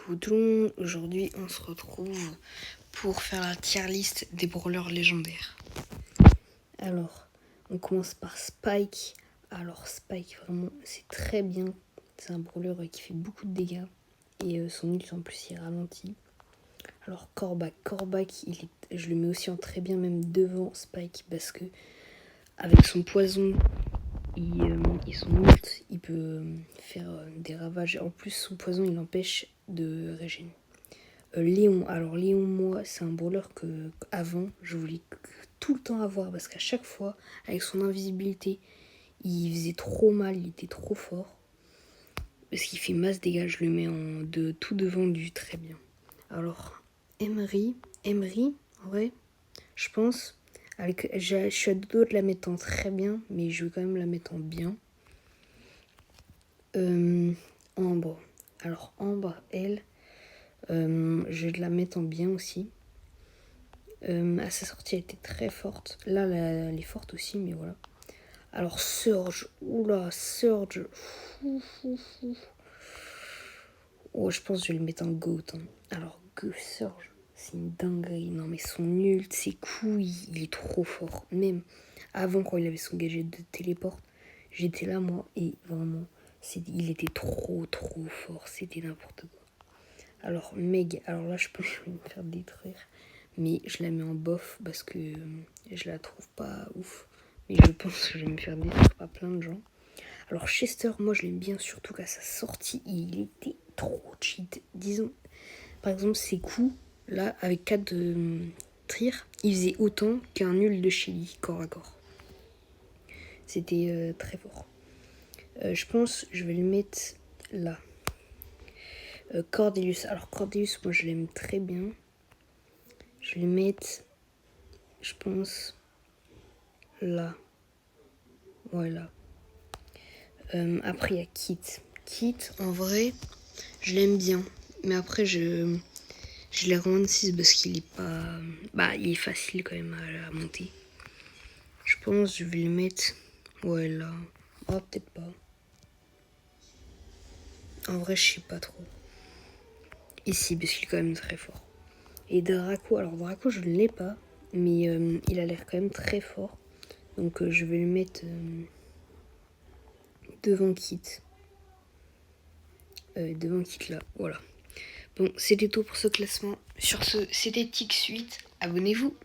Coucou tout le monde, aujourd'hui on se retrouve pour faire la tier list des brawlers légendaires. Alors, on commence par Spike. Alors Spike, vraiment, c'est très bien. C'est un brawler qui fait beaucoup de dégâts. Et son ult en plus il ralentit. Alors Corbac, je le mets aussi en très bien, même devant Spike, parce que avec son poison et son ult, il peut faire des ravages. En plus, son poison, il empêche de régénérer. Léon, alors Léon, moi, c'est un brawler que avant je voulais tout le temps avoir parce qu'à chaque fois, avec son invisibilité, il faisait trop mal, il était trop fort. Parce qu'il fait masse dégâts, je le mets tout devant du très bien. Alors, Emery, en vrai, je pense, je suis à deux doigts de la mettre en très bien, mais je vais quand même la mettre en bien. Ambre, alors Ambre, elle, je vais la mettre en bien aussi. À sa sortie, elle était très forte. Là, elle est forte aussi, mais voilà. Alors, Surge. Oula, Surge. Oh, je pense que je vais le mettre en GOAT. Alors, Surge, c'est une dinguerie. Non, mais son ult, ses coups, il est trop fort. Même avant, quand il avait son gadget de téléporte, j'étais là, moi, et vraiment, il était trop fort. C'était n'importe quoi. Alors, Meg, alors là, je pense que je vais me faire détruire. Mais je la mets en bof parce que je la trouve pas ouf. Mais je pense que je vais me faire détruire par plein de gens. Alors, Chester, moi, je l'aime bien, surtout qu'à sa sortie, il était trop cheat. Disons, par exemple, ses coups, là, avec 4 tirs, il faisait autant qu'un nul de Shelly, corps à corps. C'était très fort. Je pense que je vais le mettre là. Cordelius. Alors, Cordelius, moi, je l'aime très bien. Je vais le mettre, je pense, là. Voilà. Après, il y a Kit. Kit, en vrai, je l'aime bien. Mais après, je l'ai rendu 6 parce qu'il est pas... Bah, il est facile quand même à monter. Je pense que je vais le mettre... Ouais, là. Oh, peut-être pas. En vrai, je sais pas trop. Ici, parce qu'il est quand même très fort. Et Draco, alors Draco, je ne l'ai pas. Mais il a l'air quand même très fort. Donc, je vais le mettre devant Kit. Devant Kit, là. Voilà. Bon, c'était tout pour ce classement. Sur ce, c'était Tix8. Abonnez-vous.